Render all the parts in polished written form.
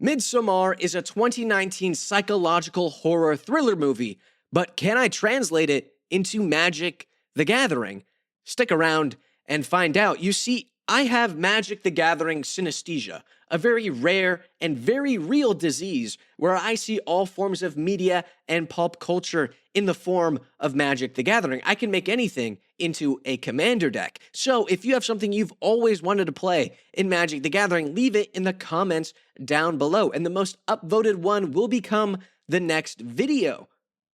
Midsommar is a 2019 psychological horror thriller movie, but can I translate it into Magic the Gathering? Stick around and find out. You see, I have Magic the Gathering synesthesia, a very rare and very real disease where I see all forms of media and pulp culture in the form of Magic the Gathering. I can make anything into a commander deck. So if you have something you've always wanted to play in Magic the Gathering, leave it in the comments down below, and the most upvoted one will become the next video.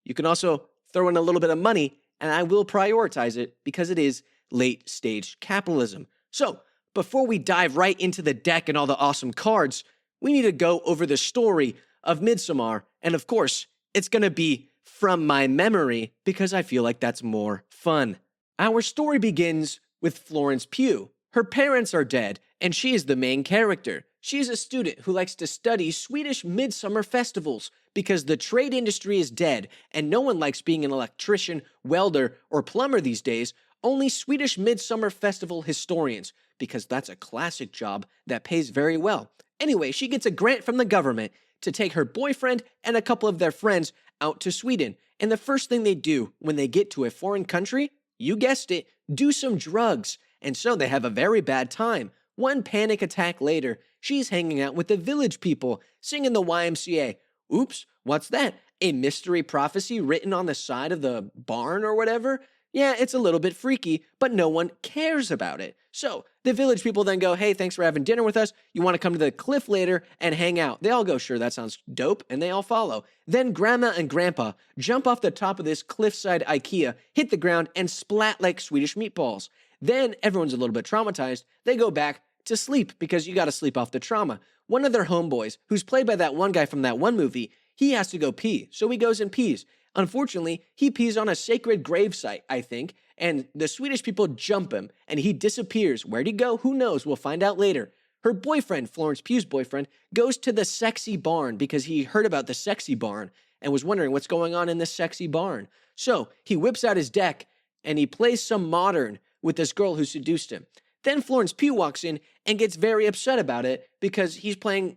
You can also throw in a little bit of money, and I will prioritize it because it is late stage capitalism. So before we dive right into the deck and all the awesome cards, we need to go over the story of Midsommar, and of course, it's going to be from my memory because I feel like that's more fun. Our story begins with Florence Pugh. Her parents are dead, and she is the main character. She is a student who likes to study Swedish midsummer festivals because the trade industry is dead, and no one likes being an electrician, welder, or plumber these days. Only Swedish midsummer festival historians, because that's a classic job that pays very well. Anyway, she gets a grant from the government to take her boyfriend and a couple of their friends out to Sweden. And the first thing they do when they get to a foreign country, you guessed it, do some drugs. And so they have a very bad time. One panic attack later, she's hanging out with the village people, singing the YMCA. Oops, what's that? A mystery prophecy written on the side of the barn or whatever? Yeah, it's a little bit freaky, but no one cares about it. So the village people then go, hey, thanks for having dinner with us. You want to come to the cliff later and hang out? They all go, sure, that sounds dope, and they all follow. Then Grandma and Grandpa jump off the top of this cliffside IKEA, hit the ground, and splat like Swedish meatballs. Then everyone's a little bit traumatized. They go back to sleep because you got to sleep off the trauma. One of their homeboys, who's played by that one guy from that one movie, he has to go pee, so he goes and pees. Unfortunately, he pees on a sacred gravesite, I think, and the Swedish people jump him, and he disappears. Where'd he go? Who knows? We'll find out later. Her boyfriend, Florence Pugh's boyfriend, goes to the sexy barn because he heard about the sexy barn and was wondering what's going on in this sexy barn. So he whips out his deck, and he plays some modern with this girl who seduced him. Then Florence Pugh walks in and gets very upset about it because he's playing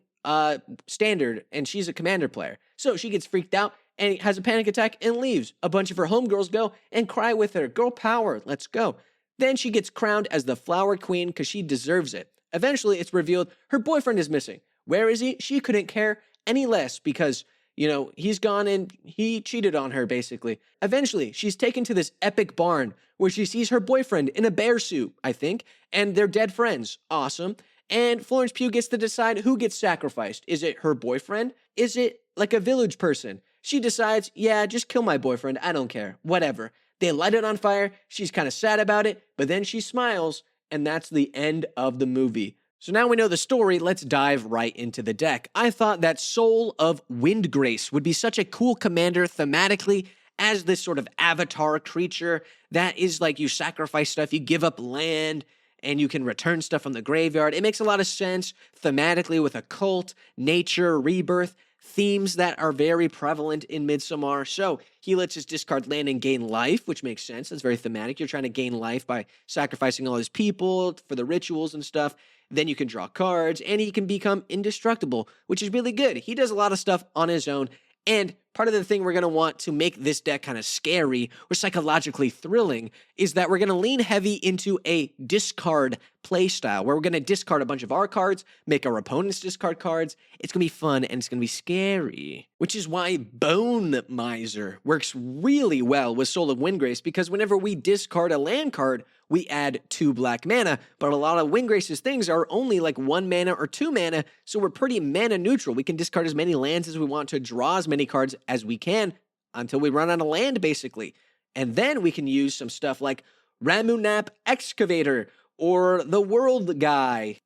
standard, and she's a commander player. So she gets freaked out and has a panic attack and leaves. A bunch of her homegirls go and cry with her. Girl power, let's go. Then she gets crowned as the flower queen because she deserves it. Eventually, it's revealed her boyfriend is missing. Where is he? She couldn't care any less because, he's gone and he cheated on her, basically. Eventually, she's taken to this epic barn where she sees her boyfriend in a bear suit, I think, and they're dead friends. Awesome. And Florence Pugh gets to decide who gets sacrificed. Is it her boyfriend? Is it like a village person? She decides, yeah, just kill my boyfriend. I don't care. Whatever. They light it on fire. She's kind of sad about it, but then she smiles, and that's the end of the movie. So now we know the story, let's dive right into the deck. I thought that Soul of Windgrace would be such a cool commander thematically as this sort of avatar creature that is like you sacrifice stuff, you give up land, and you can return stuff from the graveyard. It makes a lot of sense thematically with occult, nature, rebirth, themes that are very prevalent in Midsommar. So he lets us discard land and gain life, which makes sense. That's very thematic. You're trying to gain life by sacrificing all his people for the rituals and stuff. Then you can draw cards, and he can become indestructible, which is really good. He does a lot of stuff on his own, and part of the thing we're going to want to make this deck kind of scary or psychologically thrilling is that we're going to lean heavy into a discard playstyle where we're going to discard a bunch of our cards, make our opponents discard cards. It's going to be fun and it's going to be scary, which is why Bone Miser works really well with Soul of Windgrace, because whenever we discard a land card, we add 2 black mana, but a lot of Windgrace's things are only like 1 mana or 2 mana, so we're pretty mana neutral. We can discard as many lands as we want to draw as many cards as we can until we run out of land, basically. And then we can use some stuff like Ramunap Excavator or the World Guy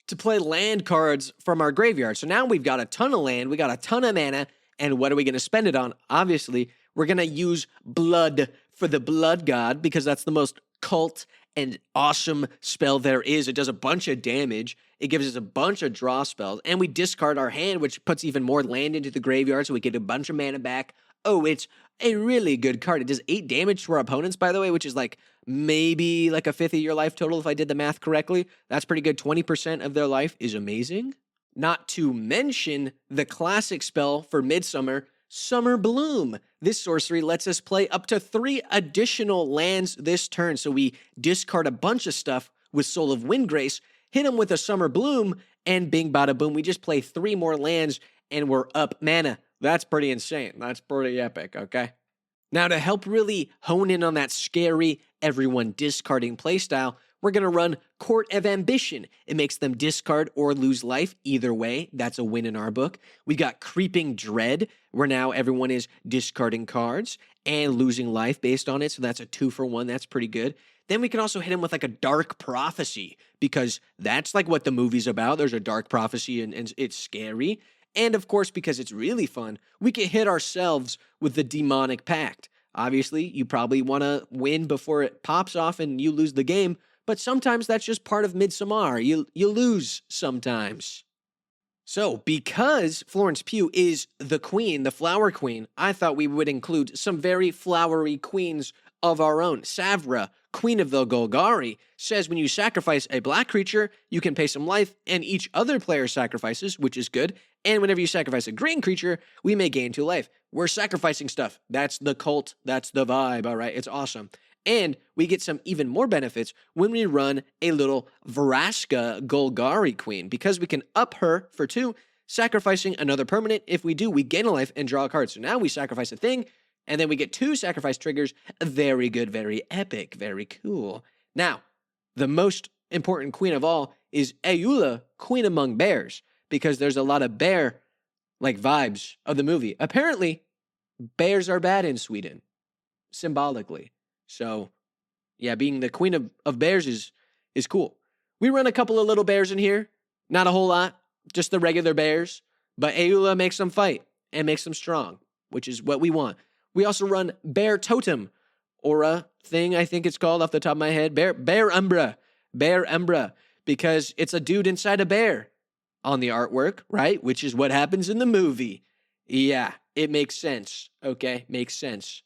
to play land cards from our graveyard. So now we've got a ton of land, we got a ton of mana, and what are we going to spend it on? Obviously, we're going to use Blood for the Blood God because that's the most cult and awesome spell there is. It does a bunch of damage. It gives us a bunch of draw spells, and we discard our hand, which puts even more land into the graveyard, so we get a bunch of mana back. Oh, it's a really good card. It does 8 damage to our opponents, by the way, which is like maybe like a fifth of your life total if I did the math correctly. That's pretty good. 20% of their life is amazing. Not to mention the classic spell for Midsommar, Summer Bloom. This sorcery lets us play up to 3 additional lands this turn, so we discard a bunch of stuff with Soul of Windgrace, hit them with a Summer Bloom, and bing bada boom, we just play 3 more lands and we're up mana. That's pretty insane. That's pretty epic, okay? Now, to help really hone in on that scary, everyone discarding playstyle, we're going to run Court of Ambition. It makes them discard or lose life. Either way, that's a win in our book. We got Creeping Dread, where now everyone is discarding cards and losing life based on it, so that's a 2-for-1. That's pretty good. Then we can also hit him with like a Dark Prophecy, because that's like what the movie's about. There's a Dark Prophecy and it's scary. And of course, because it's really fun, we can hit ourselves with the Demonic Pact. Obviously, you probably want to win before it pops off and you lose the game, but sometimes that's just part of Midsommar. You lose sometimes. So, because Florence Pugh is the queen, the flower queen, I thought we would include some very flowery queens of our own. Savra, Queen of the Golgari, says when you sacrifice a black creature, you can pay some life, and each other player sacrifices, which is good. And whenever you sacrifice a green creature, we may gain 2 life. We're sacrificing stuff. That's the cult. That's the vibe, all right? It's awesome. And we get some even more benefits when we run a little Vraska Golgari Queen, because we can up her for 2, sacrificing another permanent. If we do, we gain a life and draw a card. So now we sacrifice a thing, and then we get 2 sacrifice triggers. Very good, very epic, very cool. Now, the most important queen of all is Ayula, Queen Among Bears, because there's a lot of bear-like vibes of the movie. Apparently, bears are bad in Sweden, symbolically. So, yeah, being the queen of bears is cool. We run a couple of little bears in here. Not a whole lot, just the regular bears. But Ayula makes them fight and makes them strong, which is what we want. We also run Bear Totem, Aura thing, I think it's called off the top of my head. Bear Umbra. Bear Umbra, because it's a dude inside a bear on the artwork, right? Which is what happens in the movie. Yeah, it makes sense. Okay, makes sense.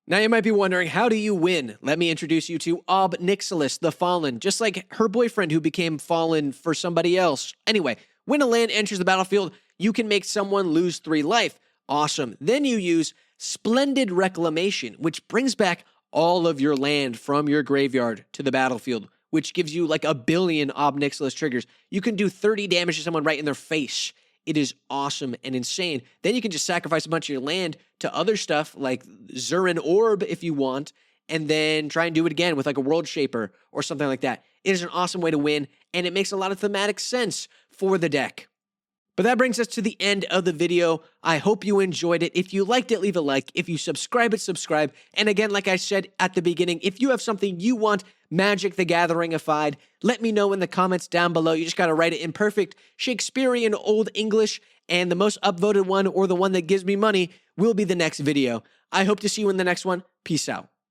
Now you might be wondering, how do you win? Let me introduce you to Ob Nixilis, the Fallen, just like her boyfriend who became fallen for somebody else. Anyway, when a land enters the battlefield, you can make someone lose 3 life. Awesome. Then you use Splendid Reclamation, which brings back all of your land from your graveyard to the battlefield, which gives you like 1 billion Ob Nixilis triggers. You can do 30 damage to someone right in their face. It is awesome and insane. Then you can just sacrifice a bunch of your land to other stuff like Zurin Orb if you want, and then try and do it again with like a World Shaper or something like that. It is an awesome way to win, and it makes a lot of thematic sense for the deck. But that brings us to the end of the video. I hope you enjoyed it. If you liked it, leave a like. If you subscribe, subscribe. And again, like I said at the beginning, if you have something you want Magic the Gathering-ified, let me know in the comments down below. You just got to write it in perfect Shakespearean Old English, and the most upvoted one or the one that gives me money will be the next video. I hope to see you in the next one. Peace out.